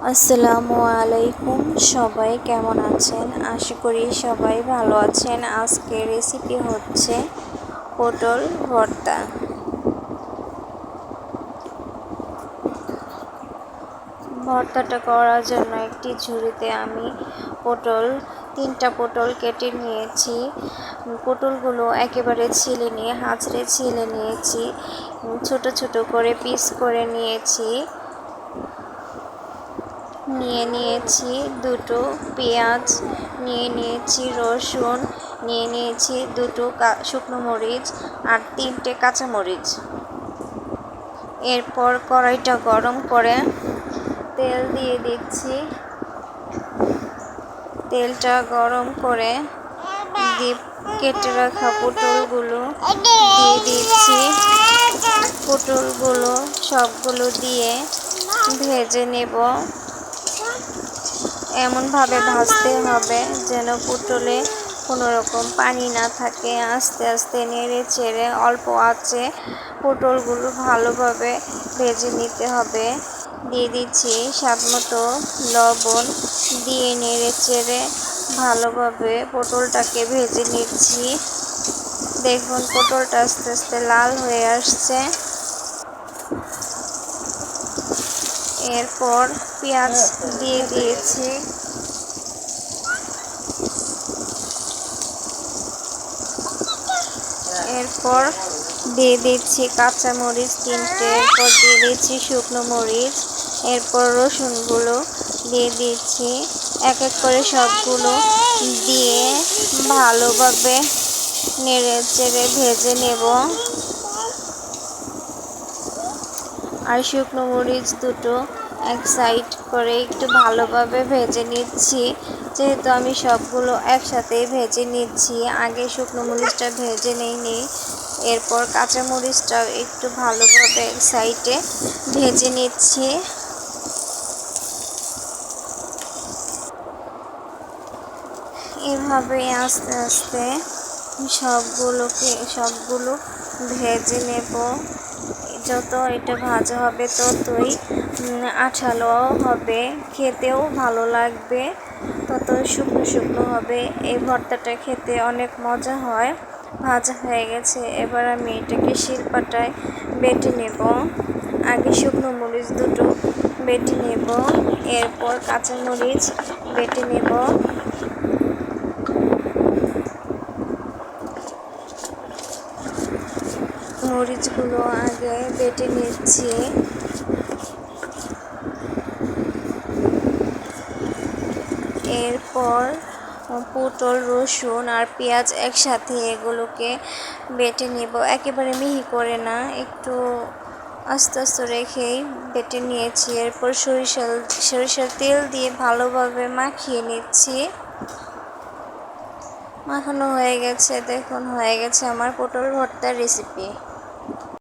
আসসালামু আলাইকুম, সবাই কেমন আছেন? আশা করি সবাই ভালো আছেন। আজকের রেসিপি হচ্ছে পটল ভর্তা। ভর্তাটা করার জন্য একটি ঝুড়িতে আমি তিনটা পটল কেটে নিয়েছি। পটলগুলো একেবারে ছিলে নিয়ে হাঁচড়ে ছিলে নিয়েছি, ছোট ছোট করে পিস করে নিয়েছি। নিয়েছি দুটো পেঁয়াজ, নিয়েছি রসুন, নিয়েছি দুটো শুকনো মরিচ আর তিনটে কাঁচামরিচ। এরপর কড়াইটা গরম করে তেল দিয়ে দিচ্ছি। তেলটা গরম করে কেটে রাখা পটলগুলো দিয়ে দিচ্ছি। পটলগুলো সবগুলো দিয়ে ভেজে নেব। এমনভাবে ভাজতে হবে যেন পটলে কোনো রকম পানি না থাকে। আস্তে আস্তে নেড়ে চেড়ে অল্প আঁচে পটলগুলো ভালোভাবে ভেজে নিতে হবে। দিয়ে দিচ্ছি স্বাদ মতো লবণ, দিয়ে নেড়ে চেড়ে ভালোভাবে পটলটাকে ভেজে নিচ্ছি। দেখুন পটলটা আস্তে আস্তে লাল হয়ে আসছে। এরপর পেঁয়াজ দিয়ে দিয়েছি। এরপর দিয়ে দিচ্ছি কাঁচামরিচ তিনটে, এরপর দিয়ে দিচ্ছি শুকনো মরিচ, এরপর রসুনগুলো দিয়ে দিচ্ছি। এক এক করে সবগুলো দিয়ে ভালোভাবে নেড়ে চেড়ে ভেজে নেব। আর শুকনো মরিচ দুটো এক সাইড করে একটু ভালোভাবে ভেজে নিচ্ছি। যেহেতু আমি সবগুলো একসাথেই ভেজে নিচ্ছি, আগে শুকনো মরিচটা ভেজে নিইনি। এরপর কাঁচা মরিচটাও একটু ভালোভাবে এক সাইডে ভেজে নিচ্ছি। এভাবে আস্তে আস্তে সবগুলো ভেজে নেব। যত এটা ভাজা হবে ততই আঠালো হবে, খেতেও ভালো লাগবে, তত শুকনো শুকনো হবে। এই ভর্তাটা খেতে অনেক মজা হয়। ভাজা হয়ে গেছে, এবার আমি এটাকে শিলপাটায় বেটে নেব। আগে শুকনো মরিচ দুটো বেটে নেব, এরপর কাঁচা মরিচ বেটে নেব। মরিচগুলো আগে বেটে নিচ্ছি। এরপর পটল, রসুন আর পেঁয়াজ একসাথে এগুলোকে বেটে নেব। একেবারে মিহি করে না, একটু আস্তে আস্তে রেখেই বেটে নিয়েছি। এরপর সরিষার তেল দিয়ে ভালোভাবে মাখিয়ে নিচ্ছি। মাখানো হয়ে গেছে, দেখুন হয়ে গেছে আমার পটল ভর্তার রেসিপি।